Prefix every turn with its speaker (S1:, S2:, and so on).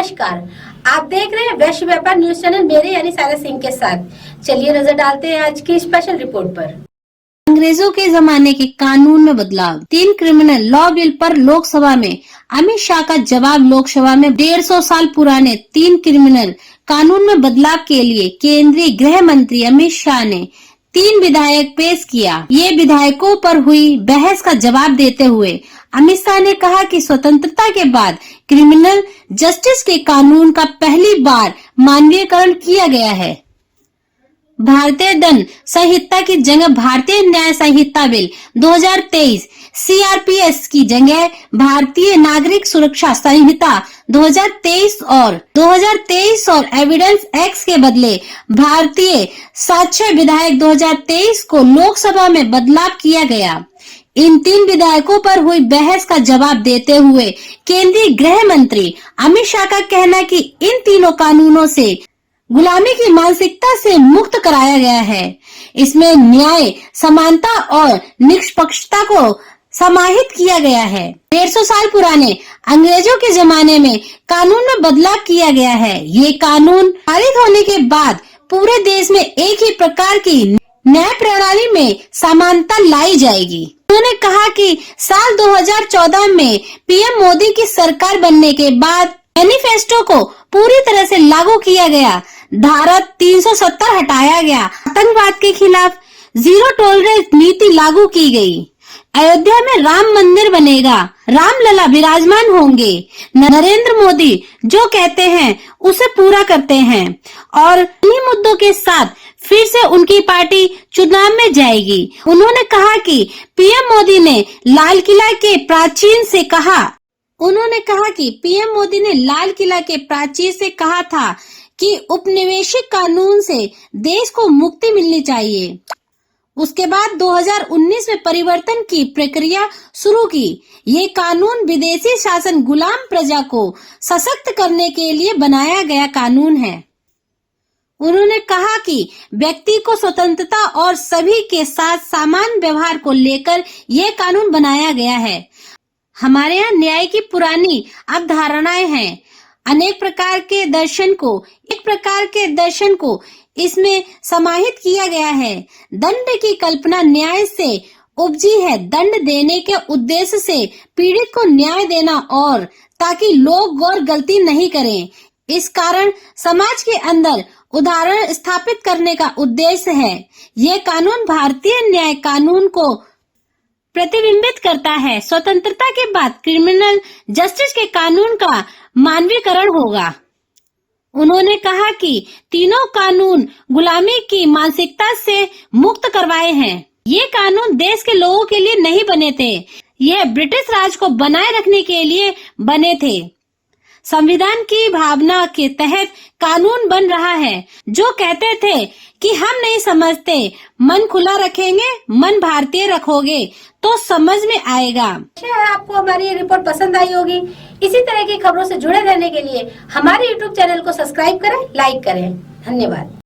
S1: नमस्कार, आप देख रहे हैं वैश्य व्यापार न्यूज चैनल मेरे यानी सारा सिंह के साथ। चलिए नजर डालते हैं आज की स्पेशल रिपोर्ट पर।
S2: अंग्रेजों के जमाने के कानून में बदलाव, 3 क्रिमिनल लॉ बिल पर लोकसभा में अमित शाह का जवाब। लोकसभा में 150 साल पुराने 3 क्रिमिनल कानून में बदलाव के लिए केंद्रीय गृह मंत्री अमित शाह ने 3 विधेयक पेश किया। ये विधेयकों पर हुई बहस का जवाब देते हुए अमित शाह ने कहा कि स्वतंत्रता के बाद क्रिमिनल जस्टिस के कानून का पहली बार मानवीयकरण किया गया है। भारतीय दंड संहिता की जगह भारतीय न्याय संहिता बिल 2023, सीआरपीएस की जगह भारतीय नागरिक सुरक्षा संहिता 2023 और एविडेंस एक्ट के बदले भारतीय साक्ष्य विधेयक 2023 को लोकसभा में बदलाव किया गया। इन 3 विधेयकों पर हुई बहस का जवाब देते हुए केंद्रीय गृह मंत्री अमित शाह का कहना है कि इन तीनों कानूनों से गुलामी की मानसिकता से मुक्त कराया गया है। इसमें न्याय, समानता और निष्पक्षता को समाहित किया गया है। 150 साल पुराने अंग्रेजों के जमाने में कानून में बदलाव किया गया है। ये कानून पारित होने के बाद पूरे देश में एक ही प्रकार की न्याय प्रणाली में समानता लाई जाएगी। उन्होंने कहा कि साल 2014 में पीएम मोदी की सरकार बनने के बाद मैनिफेस्टो को पूरी तरह से लागू किया गया। धारा 370 हटाया गया। आतंकवाद के खिलाफ जीरो टॉलरेंस नीति लागू की गई। अयोध्या में राम मंदिर बनेगा, रामलला विराजमान होंगे। नरेंद्र मोदी जो कहते हैं उसे पूरा करते हैं और इन्हीं मुद्दों के साथ फिर से उनकी पार्टी चुनाव में जाएगी। उन्होंने कहा कि पीएम मोदी ने लाल किला के प्राचीन से कहा था कि उपनिवेशिक कानून से देश को मुक्ति मिलनी चाहिए। उसके बाद 2019 में परिवर्तन की प्रक्रिया शुरू की। ये कानून विदेशी शासन गुलाम प्रजा को सशक्त करने के लिए बनाया गया कानून है। उन्होंने कहा कि व्यक्ति को स्वतंत्रता और सभी के साथ समान व्यवहार को लेकर ये कानून बनाया गया है। हमारे यहाँ न्याय की पुरानी अवधारणाएं हैं। एक प्रकार के दर्शन को इसमें समाहित किया गया है। दंड की कल्पना न्याय से उपजी है। दंड देने के उद्देश्य से पीड़ित को न्याय देना और ताकि लोग और गलती नहीं करें। इस कारण समाज के अंदर उदाहरण स्थापित करने का उद्देश्य है। ये कानून भारतीय न्याय कानून को प्रतिबिंबित करता है। स्वतंत्रता के बाद क्रिमिनल जस्टिस के कानून का मानवीकरण होगा। उन्होंने कहा कि तीनों कानून गुलामी की मानसिकता से मुक्त करवाए हैं। ये कानून देश के लोगों के लिए नहीं बने थे, यह ब्रिटिश राज को बनाए रखने के लिए बने थे। संविधान की भावना के तहत कानून बन रहा है। जो कहते थे कि हम नहीं समझते, मन खुला रखेंगे, मन भारतीय रखोगे तो समझ में आएगा।
S1: आपको हमारी ये रिपोर्ट पसंद आई होगी। इसी तरह की खबरों से जुड़े रहने के लिए हमारे YouTube चैनल को सब्सक्राइब करें, लाइक करें। धन्यवाद।